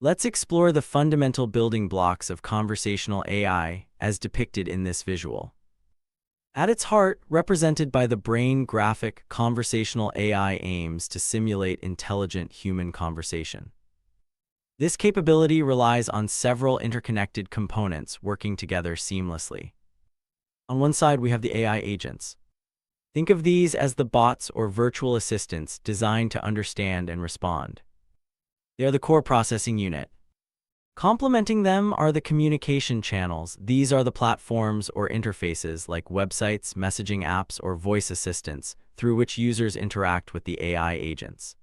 Let's explore the fundamental building blocks of conversational AI as depicted in this visual. At its heart, represented by the brain graphic, conversational AI aims to simulate intelligent human conversation. This capability relies on several interconnected components working together seamlessly. On one side, we have the AI agents. Think of these as the bots or virtual assistants designed to understand and respond. They are the core processing unit. Complementing them are the communication channels. These are the platforms or interfaces like websites, messaging apps, or voice assistants through which users interact with the AI agents.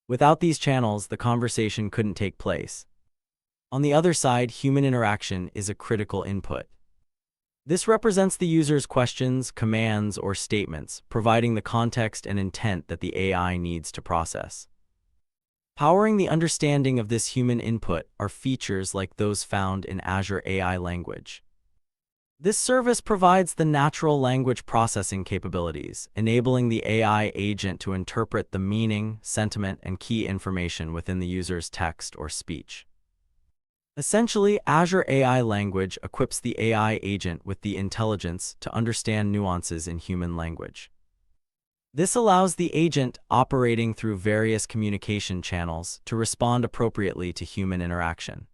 Without these channels, the conversation couldn't take place. On the other side, human interaction is a critical input. This represents the user's questions, commands, or statements, providing the context and intent that the AI needs to process. Powering the understanding of this human input are features like those found in Azure AI language. This service provides the natural language processing capabilities, enabling the AI agent to interpret the meaning, sentiment, and key information within the user's text or speech. Essentially, Azure AI language equips the AI agent with the intelligence to understand nuances in human language. This allows the agent operating through various communication channels to respond appropriately to human interaction.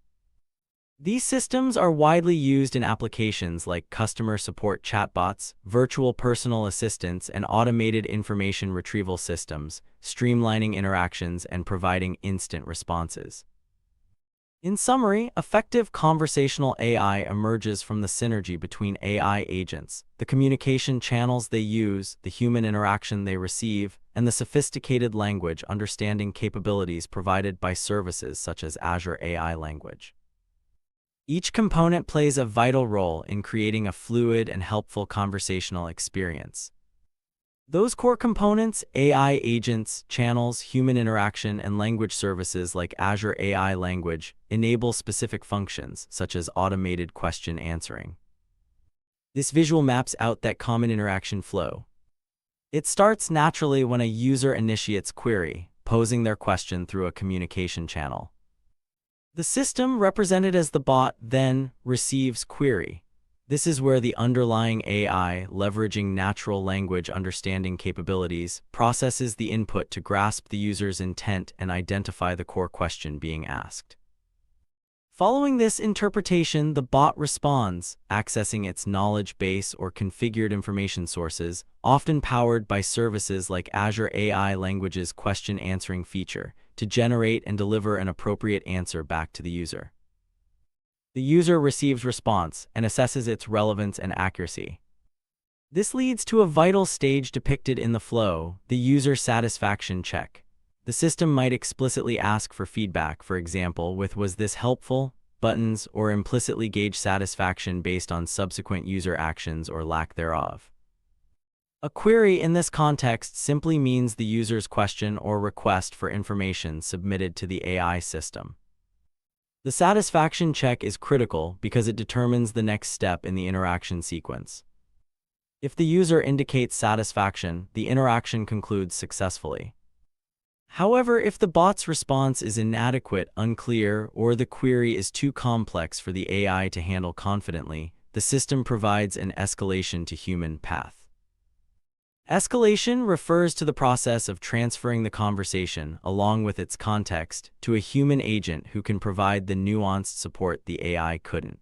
These systems are widely used in applications like customer support chatbots, virtual personal assistants, and automated information retrieval systems, streamlining interactions and providing instant responses. In summary, effective conversational AI emerges from the synergy between AI agents, the communication channels they use, the human interaction they receive, and the sophisticated language understanding capabilities provided by services such as Azure AI language. Each component plays a vital role in creating a fluid and helpful conversational experience. Those core components, AI agents, channels, human interaction, and language services like Azure AI language, enable specific functions, such as automated question answering. This visual maps out that common interaction flow. It starts naturally when a user initiates query, posing their question through a communication channel. The system, represented as the bot, then receives query. This is where the underlying AI, leveraging natural language understanding capabilities, processes the input to grasp the user's intent and identify the core question being asked. Following this interpretation, the bot responds, accessing its knowledge base or configured information sources, often powered by services like Azure AI Language's question answering feature, to generate and deliver an appropriate answer back to the user. The user receives response and assesses its relevance and accuracy. This leads to a vital stage depicted in the flow, the user satisfaction check. The system might explicitly ask for feedback, for example, with "Was this helpful?" buttons, or implicitly gauge satisfaction based on subsequent user actions or lack thereof. A query in this context simply means the user's question or request for information submitted to the AI system. The satisfaction check is critical because it determines the next step in the interaction sequence. If the user indicates satisfaction, the interaction concludes successfully. However, if the bot's response is inadequate, unclear, or the query is too complex for the AI to handle confidently, the system provides an escalation to human path. Escalation refers to the process of transferring the conversation, along with its context, to a human agent who can provide the nuanced support the AI couldn't.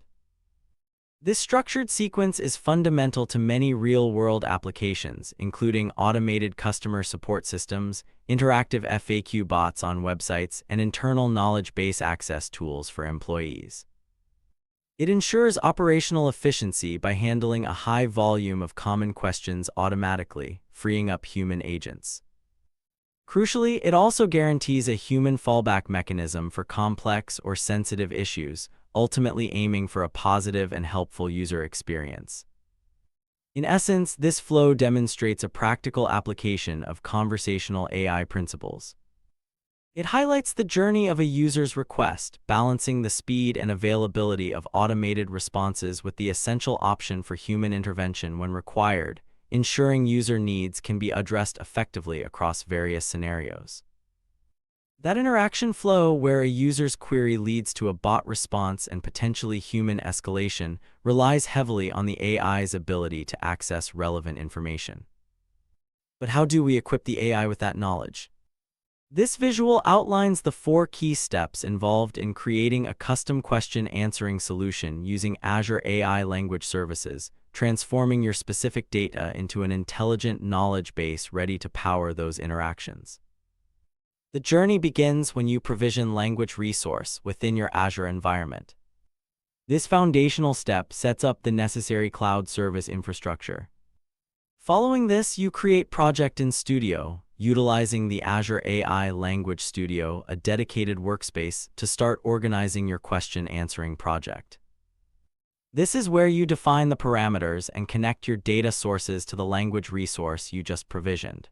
This structured sequence is fundamental to many real-world applications, including automated customer support systems, interactive FAQ bots on websites, and internal knowledge base access tools for employees. It ensures operational efficiency by handling a high volume of common questions automatically, freeing up human agents. Crucially, it also guarantees a human fallback mechanism for complex or sensitive issues, ultimately aiming for a positive and helpful user experience. In essence, this flow demonstrates a practical application of conversational AI principles. It highlights the journey of a user's request, balancing the speed and availability of automated responses with the essential option for human intervention when required, ensuring user needs can be addressed effectively across various scenarios. That interaction flow where a user's query leads to a bot response and potentially human escalation relies heavily on the AI's ability to access relevant information. But how do we equip the AI with that knowledge? This visual outlines the 4 key steps involved in creating a custom question answering solution using Azure AI language services, transforming your specific data into an intelligent knowledge base ready to power those interactions. The journey begins when you provision language resource within your Azure environment. This foundational step sets up the necessary cloud service infrastructure. Following this, you create project in Studio, utilizing the Azure AI Language Studio, a dedicated workspace, to start organizing your question answering project. This is where you define the parameters and connect your data sources to the language resource you just provisioned.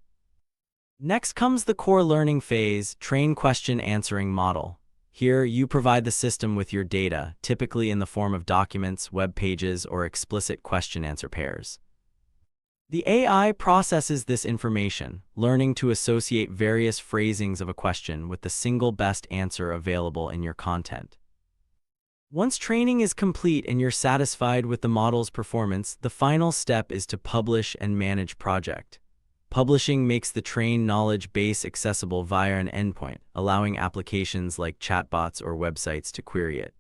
Next comes the core learning phase, train question answering model. Here, you provide the system with your data, typically in the form of documents, web pages, or explicit question-answer pairs. The AI processes this information, learning to associate various phrasings of a question with the single best answer available in your content. Once training is complete and you're satisfied with the model's performance, the final step is to publish and manage project. Publishing makes the trained knowledge base accessible via an endpoint, allowing applications like chatbots or websites to query it.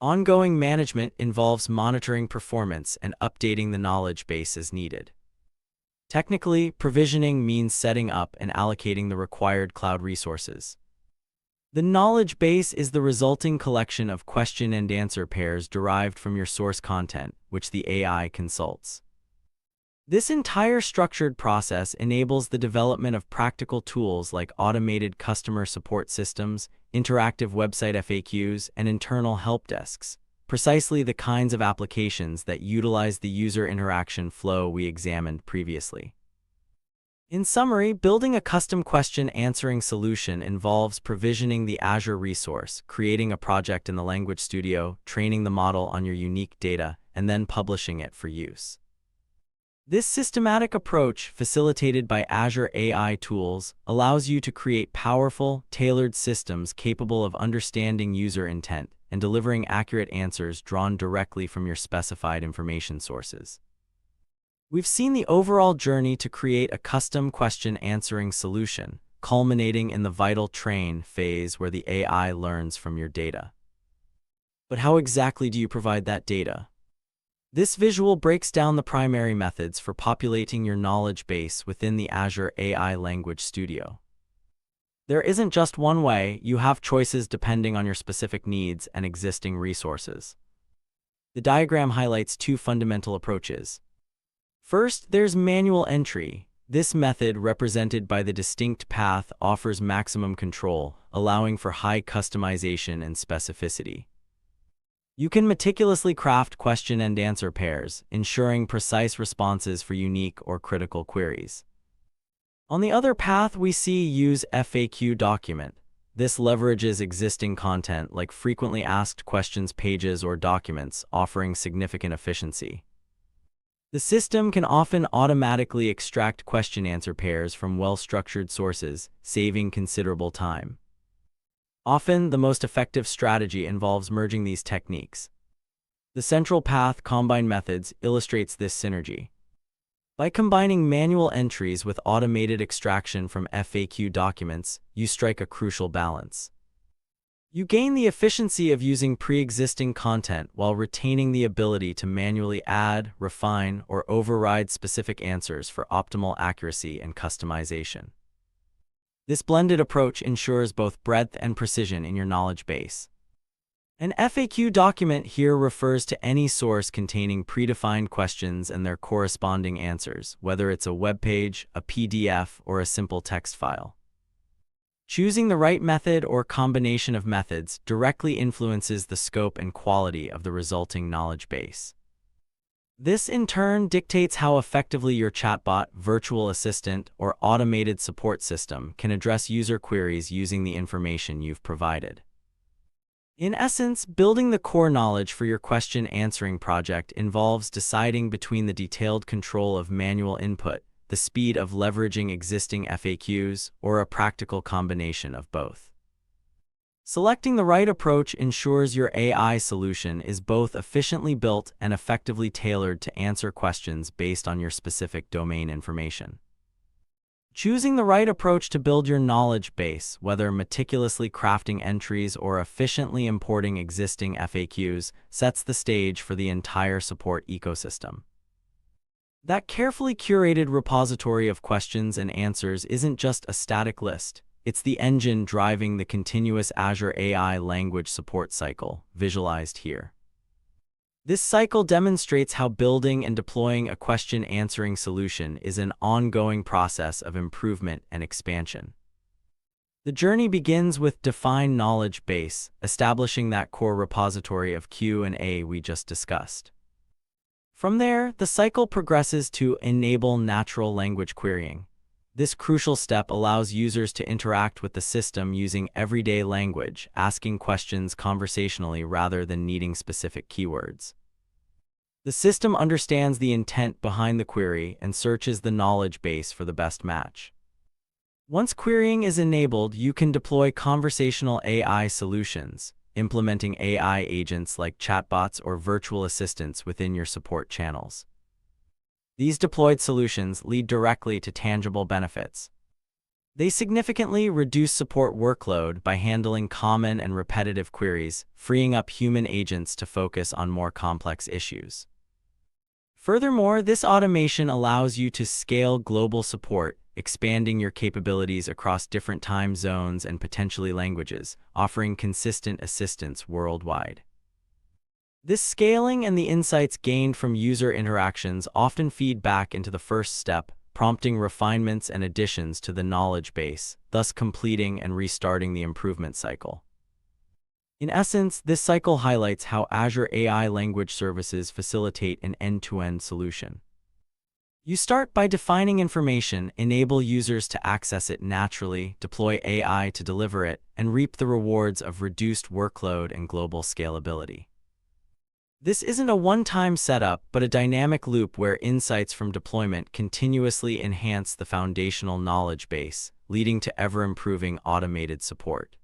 Ongoing management involves monitoring performance and updating the knowledge base as needed. Technically, provisioning means setting up and allocating the required cloud resources. The knowledge base is the resulting collection of question and answer pairs derived from your source content, which the AI consults. This entire structured process enables the development of practical tools like automated customer support systems, interactive website FAQs, and internal help desks, precisely the kinds of applications that utilize the user interaction flow we examined previously. In summary, building a custom question answering solution involves provisioning the Azure resource, creating a project in the Language Studio, training the model on your unique data, and then publishing it for use. This systematic approach, facilitated by Azure AI tools, allows you to create powerful, tailored systems capable of understanding user intent and delivering accurate answers drawn directly from your specified information sources. We've seen the overall journey to create a custom question answering solution, culminating in the vital train phase where the AI learns from your data. But how exactly do you provide that data? This visual breaks down the primary methods for populating your knowledge base within the Azure AI Language Studio. There isn't just one way, you have choices depending on your specific needs and existing resources. The diagram highlights 2 fundamental approaches. First, there's manual entry. This method, represented by the distinct path, offers maximum control, allowing for high customization and specificity. You can meticulously craft question and answer pairs, ensuring precise responses for unique or critical queries. On the other path, we see use FAQ document. This leverages existing content like frequently asked questions pages or documents, offering significant efficiency. The system can often automatically extract question-answer pairs from well-structured sources, saving considerable time. Often, the most effective strategy involves merging these techniques. The central path combine methods illustrates this synergy. By combining manual entries with automated extraction from FAQ documents, you strike a crucial balance. You gain the efficiency of using pre-existing content while retaining the ability to manually add, refine, or override specific answers for optimal accuracy and customization. This blended approach ensures both breadth and precision in your knowledge base. An FAQ document here refers to any source containing predefined questions and their corresponding answers, whether it's a web page, a PDF, or a simple text file. Choosing the right method or combination of methods directly influences the scope and quality of the resulting knowledge base. This, in turn, dictates how effectively your chatbot, virtual assistant, or automated support system can address user queries using the information you've provided. In essence, building the core knowledge for your question answering project involves deciding between the detailed control of manual input, the speed of leveraging existing FAQs, or a practical combination of both. Selecting the right approach ensures your AI solution is both efficiently built and effectively tailored to answer questions based on your specific domain information. Choosing the right approach to build your knowledge base, whether meticulously crafting entries or efficiently importing existing FAQs, sets the stage for the entire support ecosystem. That carefully curated repository of questions and answers isn't just a static list. It's the engine driving the continuous Azure AI language support cycle, visualized here. This cycle demonstrates how building and deploying a question-answering solution is an ongoing process of improvement and expansion. The journey begins with define knowledge base, establishing that core repository of Q&A we just discussed. From there, the cycle progresses to enable natural language querying. This crucial step allows users to interact with the system using everyday language, asking questions conversationally rather than needing specific keywords. The system understands the intent behind the query and searches the knowledge base for the best match. Once querying is enabled, you can deploy conversational AI solutions, implementing AI agents like chatbots or virtual assistants within your support channels. These deployed solutions lead directly to tangible benefits. They significantly reduce support workload by handling common and repetitive queries, freeing up human agents to focus on more complex issues. Furthermore, this automation allows you to scale global support, expanding your capabilities across different time zones and potentially languages, offering consistent assistance worldwide. This scaling and the insights gained from user interactions often feed back into the first step, prompting refinements and additions to the knowledge base, thus completing and restarting the improvement cycle. In essence, this cycle highlights how Azure AI language services facilitate an end-to-end solution. You start by defining information, enable users to access it naturally, deploy AI to deliver it, and reap the rewards of reduced workload and global scalability. This isn't a one-time setup, but a dynamic loop where insights from deployment continuously enhance the foundational knowledge base, leading to ever-improving automated support.